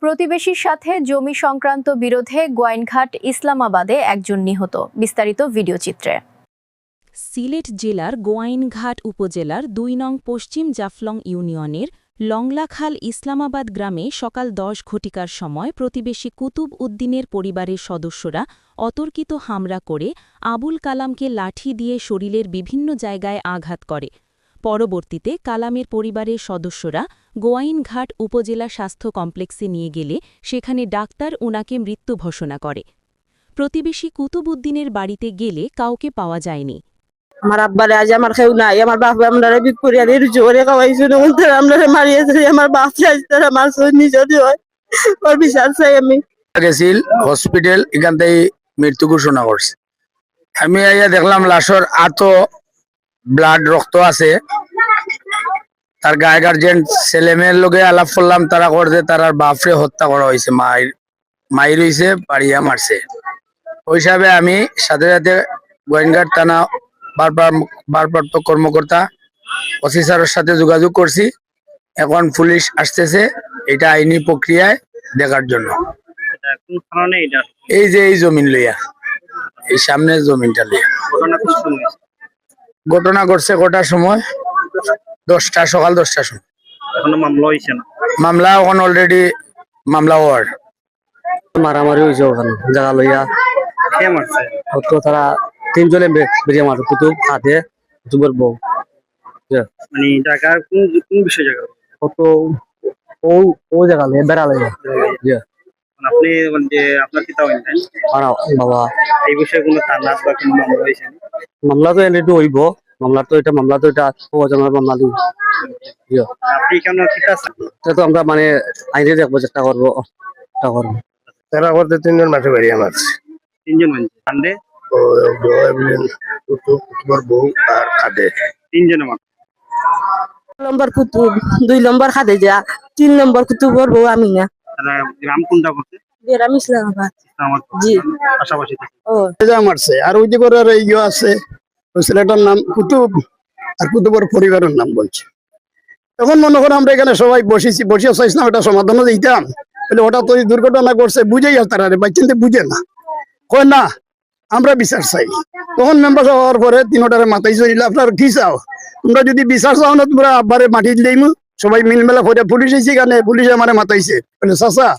প্রতিবেশীর সাথে জমি সংক্রান্ত বিরোধে গোয়াইনঘাট ইসলামাবাদে একজন নিহত। বিস্তারিত ভিডিও চিত্রে। সিলেট জেলার গোয়াইনঘাট উপজেলার ২ নং পশ্চিম জাফলং ইউনিয়নের লংলাখাল ইসলামাবাদ গ্রামে সকাল ১০ ঘটিকার সময় প্রতিবেশী কুতুব উদ্দিনের পরিবারের সদস্যরা অতর্কিত হামলা করে আবুল কালামকে লাঠি দিয়ে শরীরের বিভিন্ন জায়গায় আঘাত করে। পরবর্তীতে কালামের পরিবারের সদস্যরা গোয়াইনঘাট উপজেলা স্বাস্থ্য কমপ্লেক্সে নিয়ে গেলে সেখানে ডাক্তার ওনাকে মৃত্যু ঘোষণা করে। প্রতিবেশী কুতুব উদ্দিনের বাড়িতে গেলে কাউকে পাওয়া যায়নি। আমার আব্বারে আজ আমার কেউ নাই, আমার বাপ আমরা বিক্রিয়া জোরে খাওয়াইছিল, আমরা মারিয়েছি, আমার বাপ চাইছে আমার নিজের হয় ওর বিচার চাই। আমি গেছিল হসপিটাল, এখান থেকে মৃত্যু ঘোষণা করছে। আমি আইয়া দেখলাম লাশর আতো ব্লাড রক্ত আছে। তার গায়ে গার্জেন ছেলে মেয়ের লোকে আলাপ করলাম, তারা করছে তার বাপরে হত্যা করা হয়েছে, মাই রয়েছে পাড়িয়া মারছে। ওই হিসাবে আমি সাথে সাথে গোয়াইনঘাট থানা ভারপ্রাপ্ত কর্মকর্তা ওসি স্যারের সাথে যোগাযোগ করছি। এখন পুলিশ আসতেছে এটা আইনি প্রক্রিয়ায় দেখার জন্য। এই যে এই জমিন লইয়া, এই সামনের জমিনটা লইয়া ঘটনা ঘটছে। কটার সময়? 10টা, সকাল 10টার সময়। মামলা এখন অলরেডি মামলা হওয়ার মারামারি হয়েছে ওখানে জায়গা লইয়া। তো তারা 3 জনে বেরিয়ে মারো, কুতুব হাতে কুতুবের বউ। মানে ঢাকার কোন বিষয় জায়গা? কত ও জায়গা লইয়া বেড়া লইয়া। আপনি মানে আপনার কি তাও বাবা এই বিষয়ে কোনো থানা বা কোনো মামলা হয়েছে? মামলা তো এনে তো হইব, মামলা তো এটা মামলা মামলা দিব। আপনি কেন কি তো আমরা মানে আইনে দেখবো, চেষ্টা করবো তারা করতে 3 জন মাঠে বেরিয়ে মারছে। 3 জন মানে কান্দে বউ আর খাদে 3 জনের মাত্র। নম্বর কুতুব, 2 নম্বর খাদে যা, 3 নম্বর কুতুবর বউ আমি না। তারা গ্রাম কোনটা করতে? গ্রাম ইসলামাবাদ। জি, পাশাপাশি মারছে। আর ওই যে ইয়ে আছে, ওই ছেলেটার নাম কুতুব, আর কুতুবের পরিবারের নাম বলছে। তখন মনে করো আমরা এখানে সবাই বসিয়ে চাইছিলাম একটা সমাধানও দিতাম। ওটা তো দুর্ঘটনা করছে বুঝেই আর তারা বাচ্চাতে বুঝে না, কয় না আমরা বিচার চাই। তখন মেম্বার হওয়ার পরে 3টারে মাথায় চলিল, আপনার কি চাও? তোমরা যদি বিচার চাও না তোমরা আব্বারে মাটি দিলেই সবাই মিলমেলা করে। পুলিশ এসে এখানে, পুলিশে আমার মাথাইছে, চাচা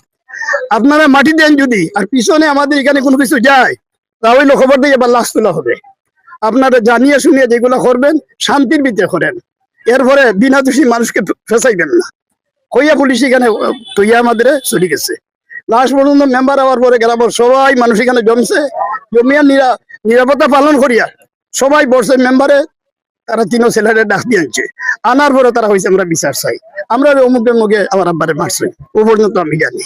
আপনারা মাটি দেন যদি, আর পিছনে আমাদের এখানে কোনো কিছু যায় তাহলে খবর দিয়ে এবার লাশ তোলা হবে। আপনারা জানিয়ে শুনিয়ে যেগুলো করবেন শান্তির ভিতরে করেন, এরপরে বিনা দোষী মানুষকে ফেসাইবেন না। কইয়া পুলিশ এখানে তৈয়া আমাদের চলে গেছে। লাস্ট পর্যন্ত মেম্বার হওয়ার পরে গ্রামের সবাই মানুষ এখানে জমিয়া নিরাপত্তা পালন করিয়া সবাই বসে মেম্বারে, তারা 3 ছেলেরে ডাক দিয়ে আনছে। আনার পরে তারা হয়েছে আমরা বিচার চাই। আমরা অমুকের মুখে আমার আব্বারে মারছে, ও পর্যন্ত আমি জানি।